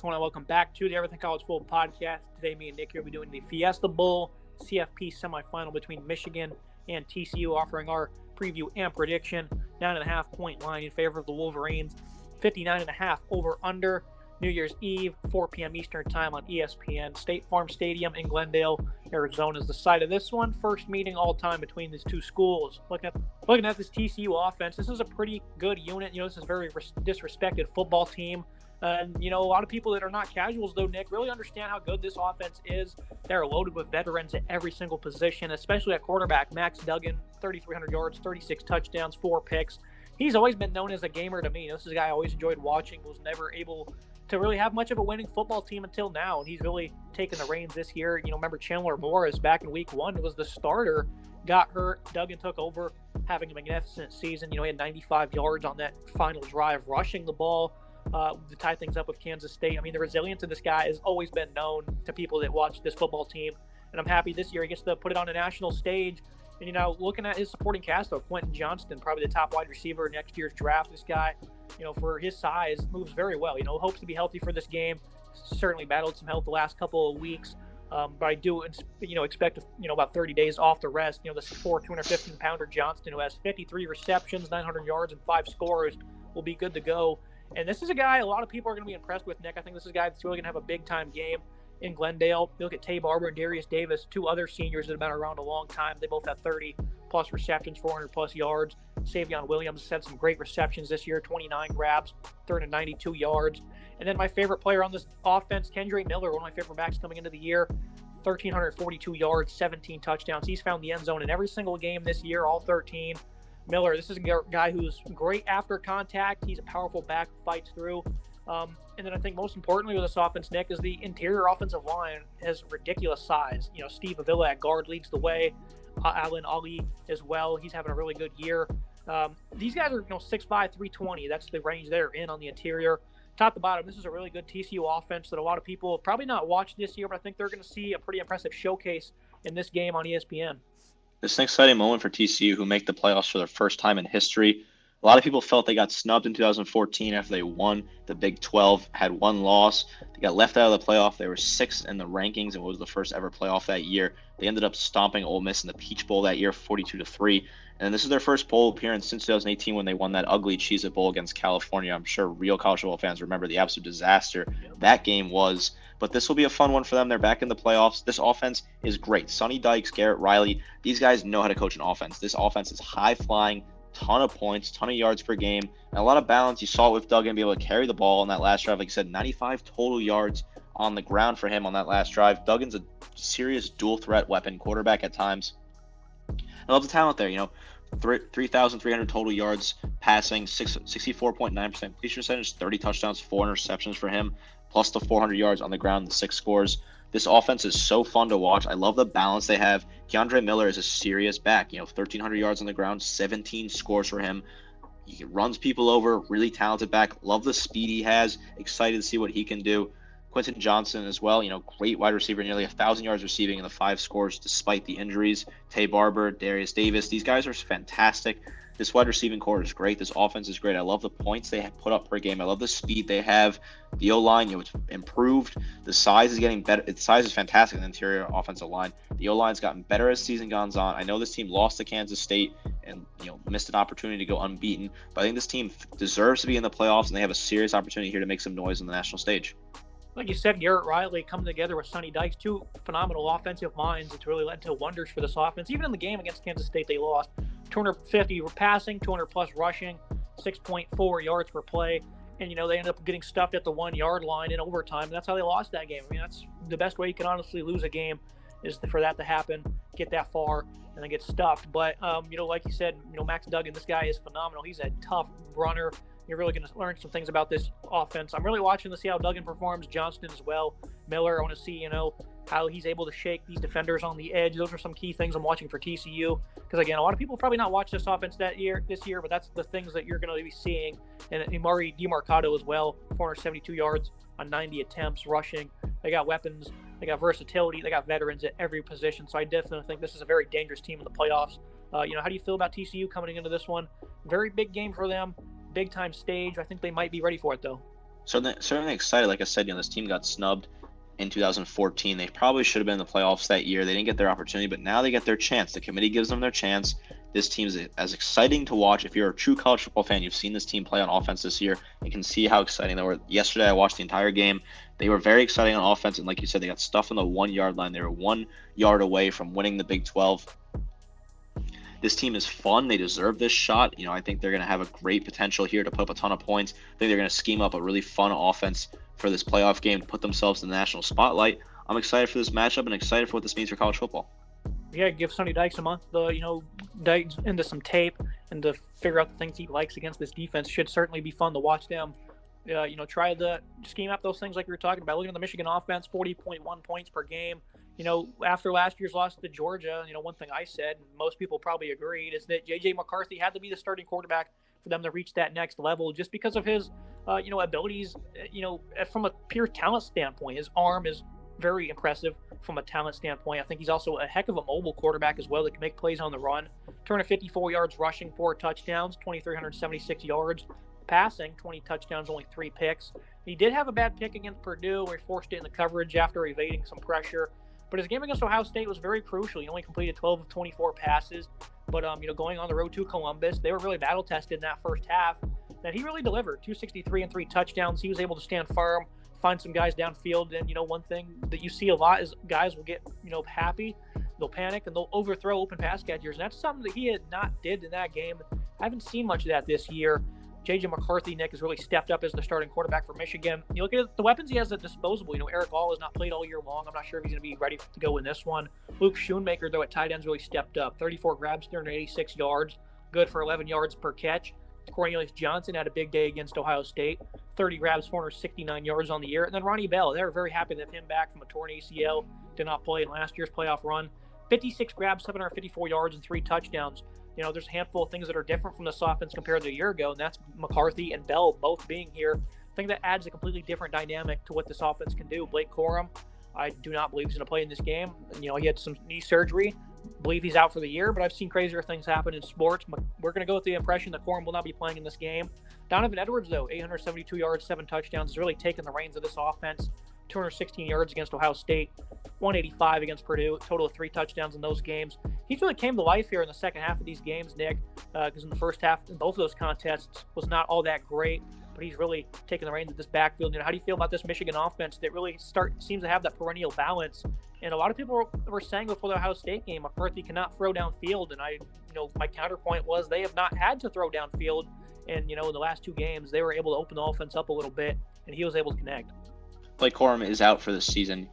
I want to welcome back to the Everything College Football podcast. Today, me and Nick here will be doing the Fiesta Bowl CFP semifinal between Michigan and TCU, offering our preview and prediction. 9.5 point line in favor of the Wolverines. 59.5 over under. New Year's Eve, 4 p.m. Eastern Time on ESPN. State Farm Stadium in Glendale, Arizona is the site of this one. First meeting all time between these two schools. Looking at this TCU offense, this is a pretty good unit. This is a very disrespected football team. And, a lot of people that are not casuals, though, Nick, really understand how good this offense is. They're loaded with veterans at every single position, especially at quarterback. Max Duggan, 3,300 yards, 36 touchdowns, 4 picks. He's always been known as a gamer to me. This is a guy I always enjoyed watching, was never able to really have much of a winning football team until now, and he's really taken the reins this year. Remember Chandler Morris back in week 1 was the starter, got hurt. Duggan took over, having a magnificent season. He had 95 yards on that final drive, rushing the ball to tie things up with Kansas State. The resilience of this guy has always been known to people that watch this football team, and I'm happy this year he gets to put it on a national stage. And, looking at his supporting cast, though, Quentin Johnston, probably the top wide receiver in next year's draft. This guy, for his size, moves very well. Hopes to be healthy for this game. Certainly battled some health the last couple of weeks. But I do, expect, about 30 days off the rest. This 215-pounder Johnston, who has 53 receptions, 900 yards, and 5 scores, will be good to go. And this is a guy a lot of people are going to be impressed with, Nick. I think this is a guy that's really going to have a big-time game in Glendale. You look at Tay Barber and Darius Davis, 2 other seniors that have been around a long time. They both have 30-plus receptions, 400-plus yards. Savion Williams had some great receptions this year, 29 grabs, 392 yards. And then my favorite player on this offense, Kendre Miller, one of my favorite backs coming into the year, 1,342 yards, 17 touchdowns. He's found the end zone in every single game this year, all 13. Miller, this is a guy who's great after contact. He's a powerful back, fights through. And then I think most importantly with this offense, Nick, is the interior offensive line has ridiculous size. Steve Avila at guard leads the way. Alan Ali as well. He's having a really good year. These guys are 6'5", 320. That's the range they're in on the interior. Top to bottom, this is a really good TCU offense that a lot of people have probably not watched this year, but I think they're going to see a pretty impressive showcase in this game on ESPN. It's an exciting moment for TCU, who make the playoffs for their first time in history. A lot of people felt they got snubbed in 2014 after they won the Big 12, had one loss. They got left out of the playoff. They were 6th in the rankings and was the first ever playoff that year. They ended up stomping Ole Miss in the Peach Bowl that year, 42-3. And this is their first bowl appearance since 2018 when they won that ugly Cheez-It Bowl against California. I'm sure real college football fans remember the absolute disaster that game was. But this will be a fun one for them. They're back in the playoffs. This offense is great. Sonny Dykes, Garrett Riley, these guys know how to coach an offense. This offense is high-flying, ton of points, ton of yards per game, and a lot of balance. You saw it with Duggan be able to carry the ball on that last drive. Like you said, 95 total yards on the ground for him on that last drive. Duggan's a serious dual-threat weapon, quarterback at times. I love the talent there, 3,300 total yards passing, 64.9% completion percentage, 30 touchdowns, 4 interceptions for him, plus the 400 yards on the ground, the 6 scores. This offense is so fun to watch. I love the balance they have. Kendre Miller is a serious back. 1,300 yards on the ground, 17 scores for him. He runs people over, really talented back. Love the speed he has. Excited to see what he can do. Quentin Johnston as well, great wide receiver, nearly 1,000 yards receiving in the 5 scores despite the injuries. Tay Barber, Darius Davis, these guys are fantastic. This wide receiving core is great. This offense is great. I love the points they have put up per game. I love the speed they have. The O-line, it's improved. The size is getting better. The size is fantastic in the interior offensive line. The O-line's gotten better as season goes on. I know this team lost to Kansas State and missed an opportunity to go unbeaten, but I think this team deserves to be in the playoffs, and they have a serious opportunity here to make some noise on the national stage. Like you said, Garrett Riley coming together with Sonny Dykes, 2 phenomenal offensive minds. It's really led to wonders for this offense. Even in the game against Kansas State, they lost 250 passing, 200-plus rushing, 6.4 yards per play. And, they ended up getting stuffed at the 1-yard line in overtime. And that's how they lost that game. That's the best way you can honestly lose a game is for that to happen, get that far, and then get stuffed. But, like you said, Max Duggan, this guy is phenomenal. He's a tough runner. You're really going to learn some things about this offense. I'm really watching to see how Duggan performs, Johnston as well. Miller, I want to see, how he's able to shake these defenders on the edge. Those are some key things I'm watching for TCU. Because, again, a lot of people probably not watch this offense this year, but that's the things that you're going to be seeing. And Murray DiMarcado as well, 472 yards on 90 attempts rushing. They got weapons. They got versatility. They got veterans at every position. So I definitely think this is a very dangerous team in the playoffs. How do you feel about TCU coming into this one? Very big game for them. Big-time stage. I think they might be ready for it, though. Certainly excited. Like I said, this team got snubbed in 2014. They probably should have been in the playoffs that year. They didn't get their opportunity, but now they get their chance. The committee gives them their chance. This team is as exciting to watch. If you're a true college football fan, you've seen this team play on offense this year. You can see how exciting they were. Yesterday, I watched the entire game. They were very exciting on offense, and like you said, they got stuff on the 1 yard line. They were 1 yard away from winning the Big 12. This team is fun. They deserve this shot. I think they're going to have a great potential here to put up a ton of points. I think they're going to scheme up a really fun offense for this playoff game to put themselves in the national spotlight. I'm excited for this matchup and excited for what this means for college football. Yeah, give Sonny Dykes a month to, dive into some tape and to figure out the things he likes against this defense. Should certainly be fun to watch them. Try to scheme up those things like we were talking about. Looking at the Michigan offense, 40.1 points per game. After last year's loss to Georgia, one thing I said, and most people probably agreed, is that J.J. McCarthy had to be the starting quarterback for them to reach that next level just because of his, abilities, from a pure talent standpoint. His arm is very impressive from a talent standpoint. I think he's also a heck of a mobile quarterback as well that can make plays on the run. 254 yards rushing, 4 touchdowns, 2,376 yards passing, 20 touchdowns, only 3 picks. He did have a bad pick against Purdue where he forced it in the coverage after evading some pressure. But his game against Ohio State was very crucial. He only completed 12 of 24 passes. But, going on the road to Columbus, they were really battle-tested in that first half. And he really delivered, 263 and 3 touchdowns. He was able to stand firm, find some guys downfield. And, one thing that you see a lot is guys will get, happy. They'll panic, and they'll overthrow open pass catchers. And that's something that he had not did in that game. I haven't seen much of that this year. J.J. McCarthy, Nick, has really stepped up as the starting quarterback for Michigan. You look at the weapons he has at disposable. Eric All has not played all year long. I'm not sure if he's going to be ready to go in this one. Luke Schoonmaker, though, at tight ends really stepped up. 34 grabs, 386 yards, good for 11 yards per catch. Cornelius Johnson had a big day against Ohio State. 30 grabs, 469 yards on the year. And then Ronnie Bell, they were very happy to have him back from a torn ACL. Did not play in last year's playoff run. 56 grabs, 754 yards, and 3 touchdowns. There's a handful of things that are different from this offense compared to a year ago, and that's McCarthy and Bell both being here. I think that adds a completely different dynamic to what this offense can do. Blake Corum, I do not believe he's going to play in this game. He had some knee surgery. I believe he's out for the year, but I've seen crazier things happen in sports. We're going to go with the impression that Corum will not be playing in this game. Donovan Edwards, though, 872 yards, 7 touchdowns, has really taken the reins of this offense. 216 yards against Ohio State, 185 against Purdue, total of 3 touchdowns in those games. He's really came to life here in the second half of these games, Nick, because in the first half, in both of those contests, was not all that great, but he's really taken the reins of this backfield. How do you feel about this Michigan offense that really seems to have that perennial balance? And a lot of people were saying before the Ohio State game, McCarthy cannot throw downfield, and my counterpoint was they have not had to throw downfield, and in the last 2 games, they were able to open the offense up a little bit, and he was able to connect. Blake Corum is out for this season.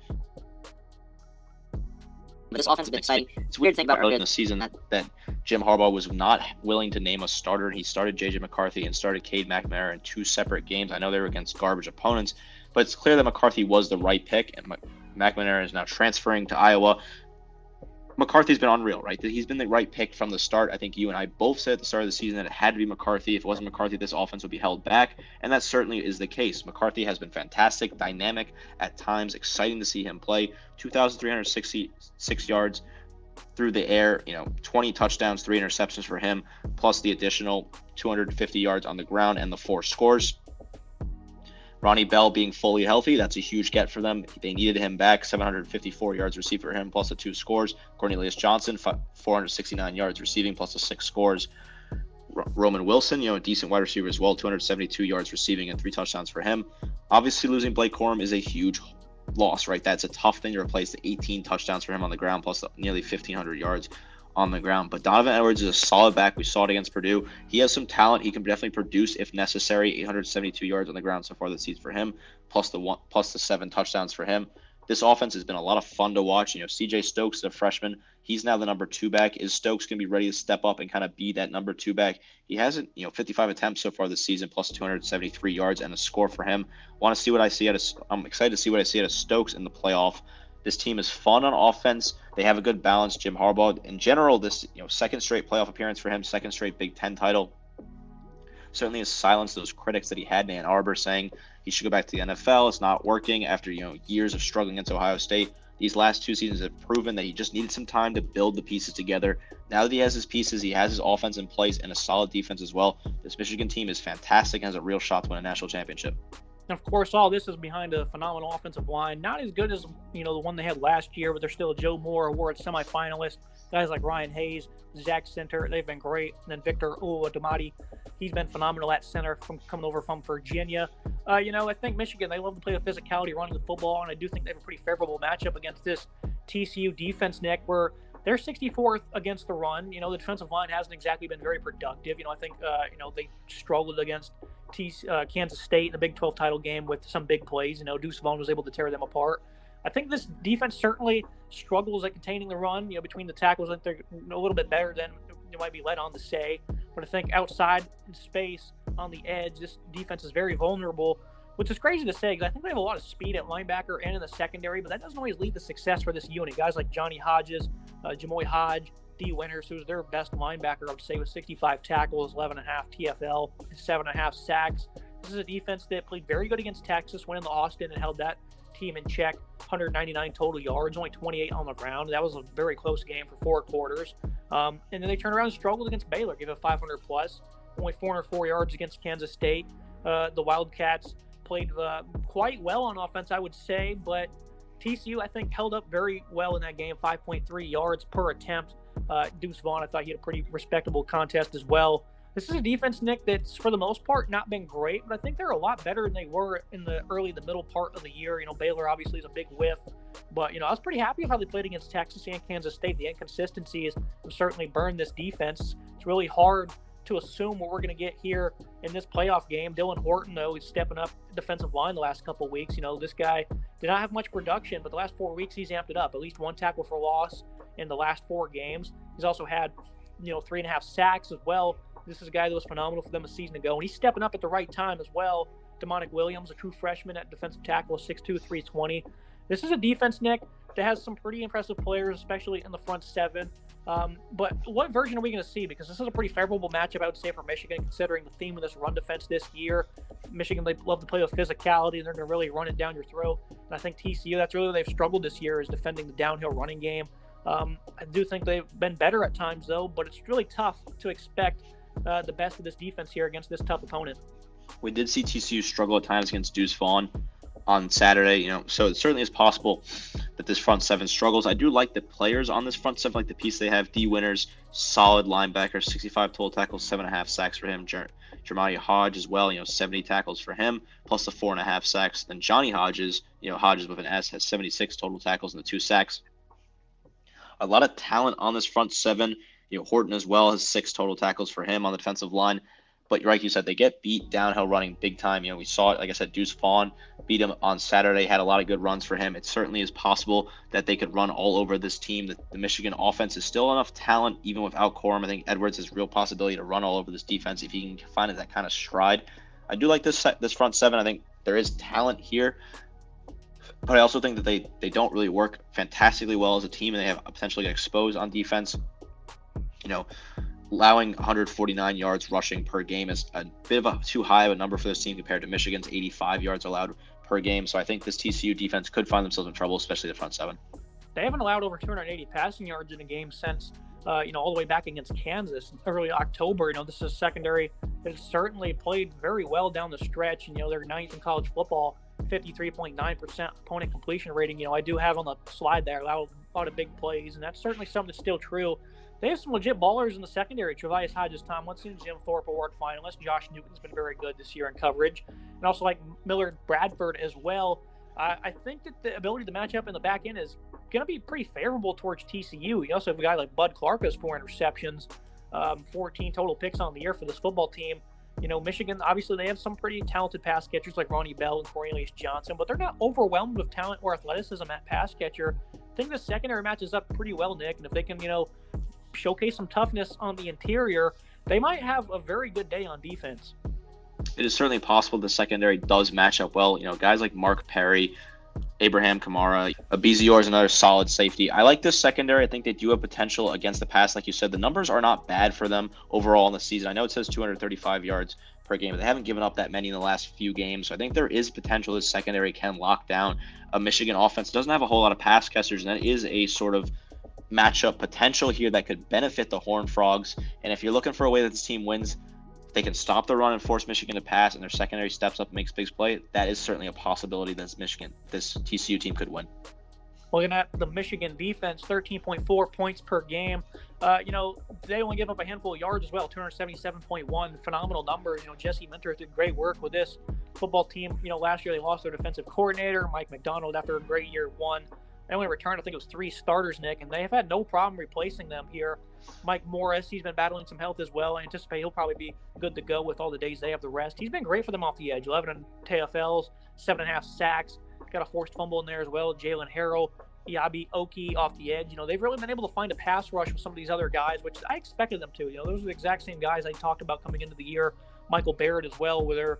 But this offense has been exciting. It's weird to think about early in the season that Jim Harbaugh was not willing to name a starter. He started J.J. McCarthy and started Cade McNamara in 2 separate games. I know they were against garbage opponents, but it's clear that McCarthy was the right pick, and McNamara is now transferring to Iowa. McCarthy's been unreal, right? He's been the right pick from the start. I think you and I both said at the start of the season that it had to be McCarthy. If it wasn't McCarthy, this offense would be held back, and that certainly is the case. McCarthy has been fantastic, dynamic, at times exciting to see him play. 2,366 yards through the air, 20 touchdowns, 3 interceptions for him, plus the additional 250 yards on the ground and the 4 scores. Ronnie Bell being fully healthy, that's a huge get for them. They needed him back, 754 yards received for him, plus the 2 scores. Cornelius Johnson, 469 yards receiving, plus the 6 scores. Roman Wilson, a decent wide receiver as well, 272 yards receiving and 3 touchdowns for him. Obviously, losing Blake Corum is a huge loss, right? That's a tough thing to replace the 18 touchdowns for him on the ground, plus nearly 1,500 yards on the ground. But Donovan Edwards is a solid back. We saw it against Purdue. He has some talent. He can definitely produce if necessary. 872 yards on the ground so far this season for him, plus the 7 touchdowns for him. This offense has been a lot of fun to watch. CJ Stokes is a freshman. He's now the number 2 back. Is Stokes going to be ready to step up and kind of be that number 2 back? He hasn't, 55 attempts so far this season, plus 273 yards and a score for him. I'm excited to see what I see out of Stokes in the playoff. This team is fun on offense. They have a good balance. Jim Harbaugh, in general, this second straight playoff appearance for him, second straight Big Ten title, certainly has silenced those critics that he had in Ann Arbor saying he should go back to the NFL. It's not working after years of struggling against Ohio State. These last 2 seasons have proven that he just needed some time to build the pieces together. Now that he has his pieces, he has his offense in place and a solid defense as well. This Michigan team is fantastic and has a real shot to win a national championship. And of course, all this is behind a phenomenal offensive line. Not as good as, the one they had last year, but they're still a Joe Moore Award semifinalist. Guys like Ryan Hayes, Zach Center, they've been great. And then Victor Oluwadamati, he's been phenomenal at center from coming over from Virginia. I think Michigan, they love to play with physicality running the football, and I do think they have a pretty favorable matchup against this TCU defense, Nick, where they're 64th against the run. The defensive line hasn't exactly been very productive. I think, they struggled against Kansas State in the Big 12 title game with some big plays. Deuce Vaughn was able to tear them apart. I think this defense certainly struggles at containing the run. Between the tackles, I think they're a little bit better than you might be led on to say. But I think outside in space on the edge, this defense is very vulnerable, which is crazy to say because I think they have a lot of speed at linebacker and in the secondary, but that doesn't always lead to success for this unit. Guys like Johnny Hodges, Jamoy Hodge, D. Winters, who's their best linebacker, I would say, with 65 tackles, 11.5 TFL, 7.5 sacks. This is a defense that played very good against Texas, went into Austin and held that team in check. 199 total yards, only 28 on the ground. That was a very close game for 4 quarters. And then they turned around and struggled against Baylor, gave it 500 plus, only 404 yards against Kansas State. The Wildcats played quite well on offense, I would say, but TCU, I think, held up very well in that game, 5.3 yards per attempt. Deuce Vaughn, I thought he had a pretty respectable contest as well. This is a defense, Nick, that's for the most part not been great, but I think they're a lot better than they were in the middle part of the year. Baylor obviously is a big whiff, but, I was pretty happy with how they played against Texas and Kansas State. The inconsistencies have certainly burned this defense. It's really hard to assume what we're going to get here in this playoff game. Dylan Horton, though, is stepping up defensive line the last couple of weeks. This guy did not have much production, but the last 4 weeks he's amped it up. At least 1 tackle for loss in the last 4 games. He's also had, 3.5 sacks as well. This is a guy that was phenomenal for them a season ago, and he's stepping up at the right time as well. Demonic Williams, a true freshman at defensive tackle, 6'2", 320. This is a defense, Nick, that has some pretty impressive players, especially in the front 7. But what version are we going to see? Because this is a pretty favorable matchup, I would say, for Michigan, considering the theme of this run defense this year. Michigan, they love to play with physicality, and they're going to really run it down your throat. And I think TCU, that's really where they've struggled this year, is defending the downhill running game. I do think they've been better at times, though, but it's really tough to expect the best of this defense here against this tough opponent. We did see TCU struggle at times against Deuce Vaughn on Saturday, so it certainly is possible that this front 7 struggles. I do like the players on this front 7, like the piece they have. D. Winters, solid linebacker, 65 total tackles, 7.5 sacks for him. Jermani Hodge as well, 70 tackles for him, plus the 4.5 sacks. Then Johnny Hodges, Hodges with an S, has 76 total tackles and the 2 sacks. A lot of talent on this front 7. Horton as well has 6 total tackles for him on the defensive line. But like you said, they get beat downhill running big time. We saw it, like I said, Deuce Vaughn beat him on Saturday, had a lot of good runs for him. It certainly is possible that they could run all over this team. The Michigan offense is still enough talent, even without Corum. I think Edwards has real possibility to run all over this defense if he can find that kind of stride. I do like this front 7. I think there is talent here. But I also think that they don't really work fantastically well as a team, and they have potentially get exposed on defense. Allowing 149 yards rushing per game is a bit of a too high of a number for this team compared to Michigan's 85 yards allowed per game. So I think this TCU defense could find themselves in trouble, especially the front 7. They haven't allowed over 280 passing yards in a game since, all the way back against Kansas early October. This is a secondary that has certainly played very well down the stretch. And, they're 9th in college football, 53.9% opponent completion rating. I do have on the slide there a lot of big plays, and that's certainly something that's still true. They have some legit ballers in the secondary. Trevius Hodges Tomlinson, Jim Thorpe Award finalist. Josh Newton's been very good this year in coverage. And also like Millard Bradford as well. I think that the ability to match up in the back end is going to be pretty favorable towards TCU. You also have a guy like Bud Clark has 4 interceptions, 14 total picks on the year for this football team. Michigan, obviously, they have some pretty talented pass catchers like Ronnie Bell and Cornelius Johnson, but they're not overwhelmed with talent or athleticism at pass catcher. I think the secondary matches up pretty well, Nick, and if they can, showcase some toughness on the interior, they might have a very good day on defense. It is certainly possible the secondary does match up well. Guys like Mark Perry, Abraham Kamara, Abizior is another solid safety. I like this secondary. I think they do have potential against the pass. Like you said, the numbers are not bad for them overall in the season. I know it says 235 yards per game, but they haven't given up that many in the last few games. So I think there is potential this secondary can lock down a Michigan offense. It doesn't have a whole lot of pass catchers, and that is a sort of matchup potential here that could benefit the Horned Frogs. And if you're looking for a way that this team wins they can stop the run and force Michigan to pass, and their secondary steps up and makes big play, that is certainly a possibility that this TCU team could win. Looking at the Michigan defense, 13.4 points per game. They only give up a handful of yards as well, 277.1. Phenomenal numbers. Jesse Minter did great work with this football team. Last year they lost their defensive coordinator, Mike McDonald, after a great year one. They only returned, I think it was 3 starters, Nick, and they have had no problem replacing them here. Mike Morris, he's been battling some health as well. I anticipate he'll probably be good to go with all the days they have the rest. He's been great for them off the edge. 11 TFLs, 7.5 sacks. Got a forced fumble in there as well. Jalen Harrell, Iabi Oki off the edge. They've really been able to find a pass rush with some of these other guys, which I expected them to. Those are the exact same guys I talked about coming into the year. Michael Barrett as well, where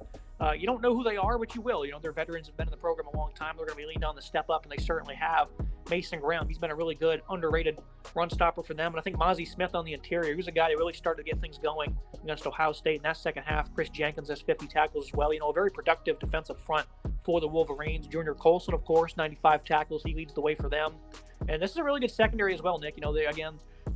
you don't know who they are, but you will. Their veterans have been in the program a long time. They're going to be leaned on the step up, and they certainly have. Mason Graham, he's been a really good, underrated run stopper for them. And I think Mozzie Smith on the interior, he was a guy that really started to get things going against Ohio State in that second half. Chris Jenkins has 50 tackles as well. A very productive defensive front for the Wolverines. Junior Colson, of course, 95 tackles. He leads the way for them. And this is a really good secondary as well, Nick.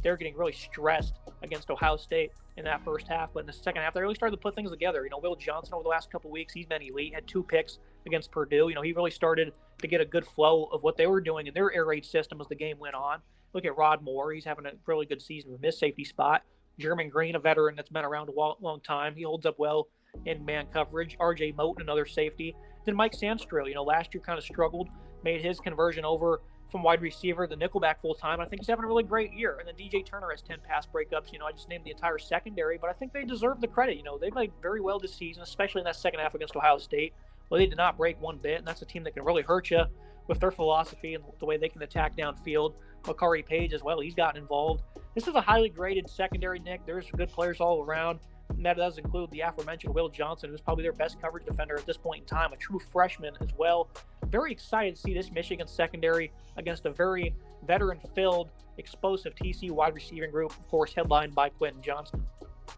They're getting really stressed against Ohio State in that first half. But in the second half, they really started to put things together. Will Johnson over the last couple of weeks, he's been elite. Had 2 picks against Purdue. He really started to get a good flow of what they were doing in their air raid system as the game went on. Look at Rod Moore. He's having a really good season from his safety spot. Jermaine Green, a veteran that's been around a long time. He holds up well in man coverage. RJ Moten, another safety. Then Mike Sandstro, last year kind of struggled, made his conversion over from wide receiver to nickelback full time. I think he's having a really great year. And then DJ Turner has 10 pass breakups. I just named the entire secondary, but I think they deserve the credit. They played very well this season, especially in that second half against Ohio State. Well, they did not break one bit, and that's a team that can really hurt you with their philosophy and the way they can attack downfield. Makari Page as well, he's gotten involved. This is a highly graded secondary, Nick. There's good players all around. And that does include the aforementioned Will Johnson, who's probably their best coverage defender at this point in time, a true freshman as well. Very excited to see this Michigan secondary against a very veteran-filled, explosive TCU wide receiving group, of course, headlined by Quentin Johnston.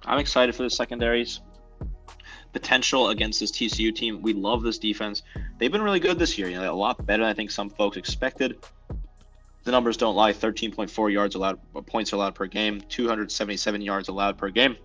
I'm excited for the secondary's potential against this TCU team. We love this defense. They've been really good this year. A lot better than I think some folks expected. The numbers don't lie. 13.4 yards allowed, points allowed per game, 277 yards allowed per game.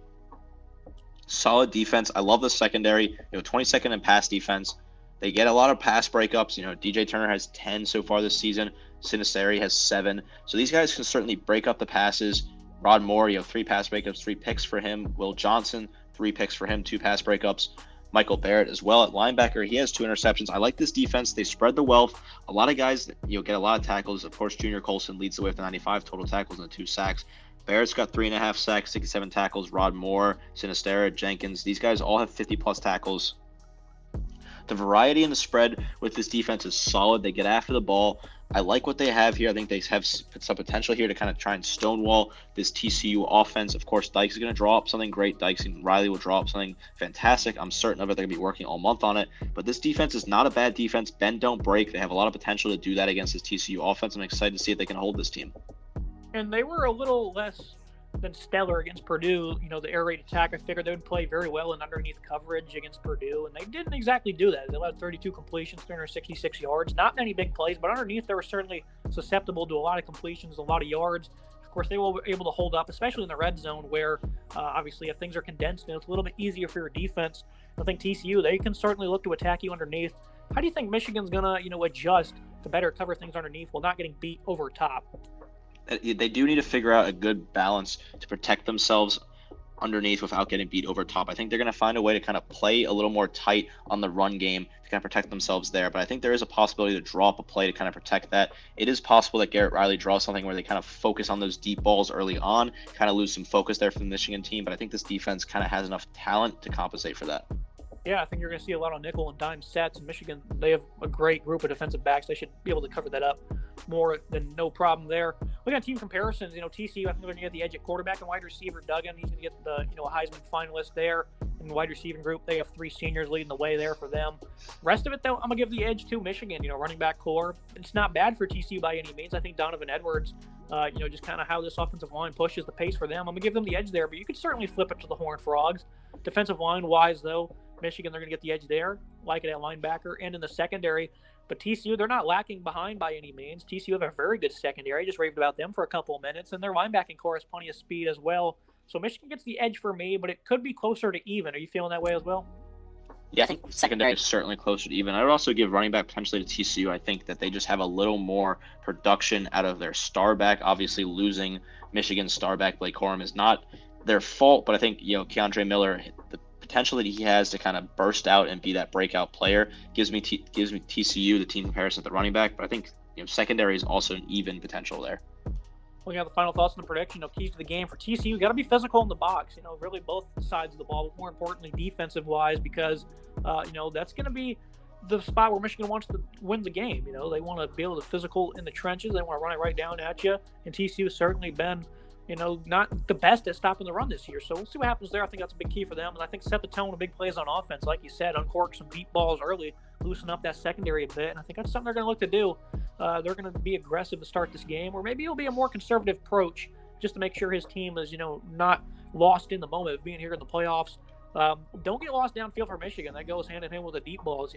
Solid defense. I love the secondary. 22nd in pass defense. They get a lot of pass breakups. DJ Turner has 10 so far this season. Sinisteri has 7. So these guys can certainly break up the passes. Rod Moore, 3 pass breakups, 3 picks for him. Will Johnson, 3 picks for him, 2 pass breakups. Michael Barrett as well at linebacker. He has 2 interceptions. I like this defense. They spread the wealth. A lot of guys, get a lot of tackles. Of course, Junior Colson leads the way with 95 total tackles and 2 sacks. Barrett's got 3.5 sacks, 67 tackles. Rod Moore, Sinistera, Jenkins. These guys all have 50-plus tackles. The variety in the spread with this defense is solid. They get after the ball. I like what they have here. I think they have some potential here to kind of try and stonewall this TCU offense. Of course, Dykes is going to draw up something great. Dykes and Riley will draw up something fantastic. I'm certain of it. They're going to be working all month on it. But this defense is not a bad defense. Bend, don't break. They have a lot of potential to do that against this TCU offense. I'm excited to see if they can hold this team. And they were a little less than stellar against Purdue. The air raid attack, I figured they would play very well in underneath coverage against Purdue, and they didn't exactly do that. They allowed 32 completions, 366 yards. Not many big plays, but underneath they were certainly susceptible to a lot of completions, a lot of yards. Of course, they were able to hold up, especially in the red zone where, obviously, if things are condensed and it's a little bit easier for your defense. I think TCU, they can certainly look to attack you underneath. How do you think Michigan's going to, adjust to better cover things underneath while not getting beat over top? They do need to figure out a good balance to protect themselves underneath without getting beat over top. I think they're going to find a way to kind of play a little more tight on the run game to kind of protect themselves there. But I think there is a possibility to draw up a play to kind of protect that. It is possible that Garrett Riley draws something where they kind of focus on those deep balls early on, kind of lose some focus there from the Michigan team. But I think this defense kind of has enough talent to compensate for that. Yeah, I think you're going to see a lot of nickel and dime sets. In Michigan, they have a great group of defensive backs. They should be able to cover that up more than no problem there. Looking at team comparisons, TCU, I think they're going to get the edge at quarterback and wide receiver. Duggan, he's going to get the, a Heisman finalist there. In the wide receiving group, they have 3 seniors leading the way there for them. Rest of it, though, I'm going to give the edge to Michigan. Running back core, it's not bad for TCU by any means. I think Donovan Edwards, just kind of how this offensive line pushes the pace for them. I'm going to give them the edge there, but you could certainly flip it to the Horned Frogs. Defensive line-wise, though, Michigan, they're going to get the edge there, like it at linebacker and in the secondary. But TCU, they're not lacking behind by any means. TCU have a very good secondary. I just raved about them for a couple of minutes, and their linebacking core has plenty of speed as well. So Michigan gets the edge for me, but it could be closer to even. Are you feeling that way as well? Yeah, I think secondary is certainly closer to even. I would also give running back potentially to TCU. I think that they just have a little more production out of their star back. Obviously, losing Michigan's star back Blake Corum is not their fault, but I think Keandre Miller, the potential that he has to kind of burst out and be that breakout player gives me TCU the team comparison at the running back. But I think secondary is also an even potential there. Looking at the final thoughts on the prediction, keys to the game for TCU, got to be physical in the box. Really both sides of the ball, but more importantly, defensive-wise, because that's going to be the spot where Michigan wants to win the game. They want to be able to physical in the trenches. They want to run it right down at you. And TCU has certainly been, not the best at stopping the run this year. So we'll see what happens there. I think that's a big key for them. And I think set the tone with big plays on offense, like you said, uncork some deep balls early, loosen up that secondary a bit. And I think that's something they're going to look to do. They're going to be aggressive to start this game, or maybe it'll be a more conservative approach just to make sure his team is, not lost in the moment of being here in the playoffs. Don't get lost downfield for Michigan. That goes hand in hand with the deep balls.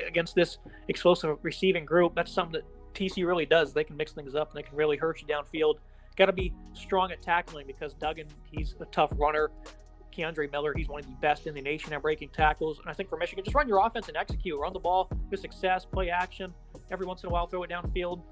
Against this explosive receiving group, that's something that TCU really does. They can mix things up and they can really hurt you downfield. Got to be strong at tackling because Duggan, he's a tough runner. Keandre Miller, he's one of the best in the nation at breaking tackles. And I think for Michigan, just run your offense and execute. Run the ball with success, play action. Every once in a while, throw it downfield.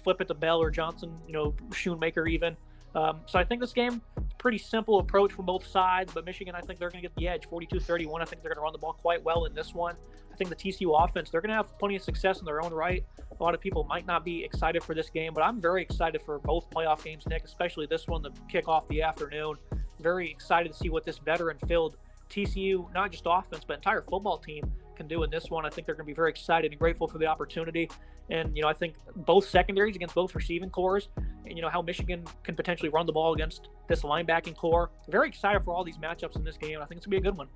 Flip it to Bell or Johnson, Schoonmaker even. So I think this game, pretty simple approach from both sides, but Michigan, I think they're going to get the edge, 42-31. I think they're going to run the ball quite well in this one. I think the TCU offense, they're going to have plenty of success in their own right. A lot of people might not be excited for this game, but I'm very excited for both playoff games, Nick, especially this one to kick off the afternoon. Very excited to see what this veteran-filled TCU, not just offense, but entire football team can do in this one. I think they're going to be very excited and grateful for the opportunity. And, I think both secondaries against both receiving cores and, how Michigan can potentially run the ball against this linebacking core. Very excited for all these matchups in this game. I think it's going to be a good one.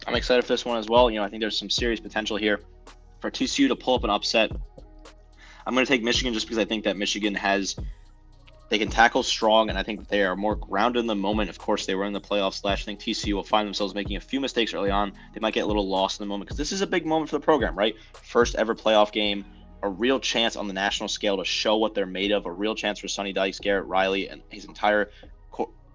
I'm excited for this one as well. I think there's some serious potential here for TCU to pull up an upset. I'm going to take Michigan just because I think that Michigan they can tackle strong, and I think they are more grounded in the moment. Of course, they were in the playoffs last. I think TCU will find themselves making a few mistakes early on. They might get a little lost in the moment because this is a big moment for the program, right? First ever playoff game, a real chance on the national scale to show what they're made of, a real chance for Sonny Dykes, Garrett Riley, and his entire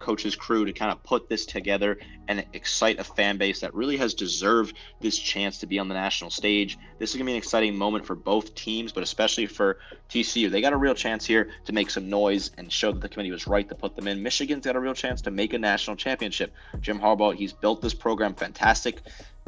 coach's crew to kind of put this together and excite a fan base that really has deserved this chance to be on the national stage. This is going to be an exciting moment for both teams, but especially for TCU. They got a real chance here to make some noise and show that the committee was right to put them in. Michigan's got a real chance to make a national championship. Jim Harbaugh, he's built this program fantastic.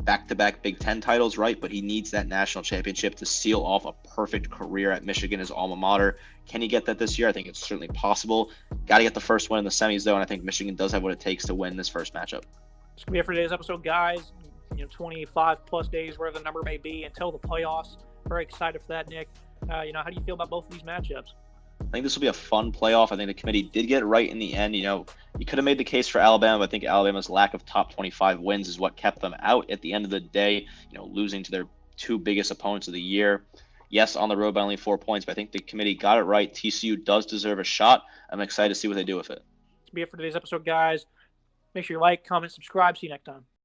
Back-to-back Big Ten titles, right? But he needs that national championship to seal off a perfect career at Michigan, his alma mater. Can he get that this year? I think it's certainly possible. Got to get the first win in the semis, though, and I think Michigan does have what it takes to win this first matchup. It's going to be it for today's episode, guys. 25-plus days, whatever the number may be, until the playoffs. Very excited for that, Nick. How do you feel about both of these matchups? I think this will be a fun playoff. I think the committee did get it right in the end. You could have made the case for Alabama, but I think Alabama's lack of top 25 wins is what kept them out at the end of the day, losing to their two biggest opponents of the year. Yes, on the road by only 4 points, but I think the committee got it right. TCU does deserve a shot. I'm excited to see what they do with it. That's be it for today's episode, guys. Make sure you like, comment, subscribe. See you next time.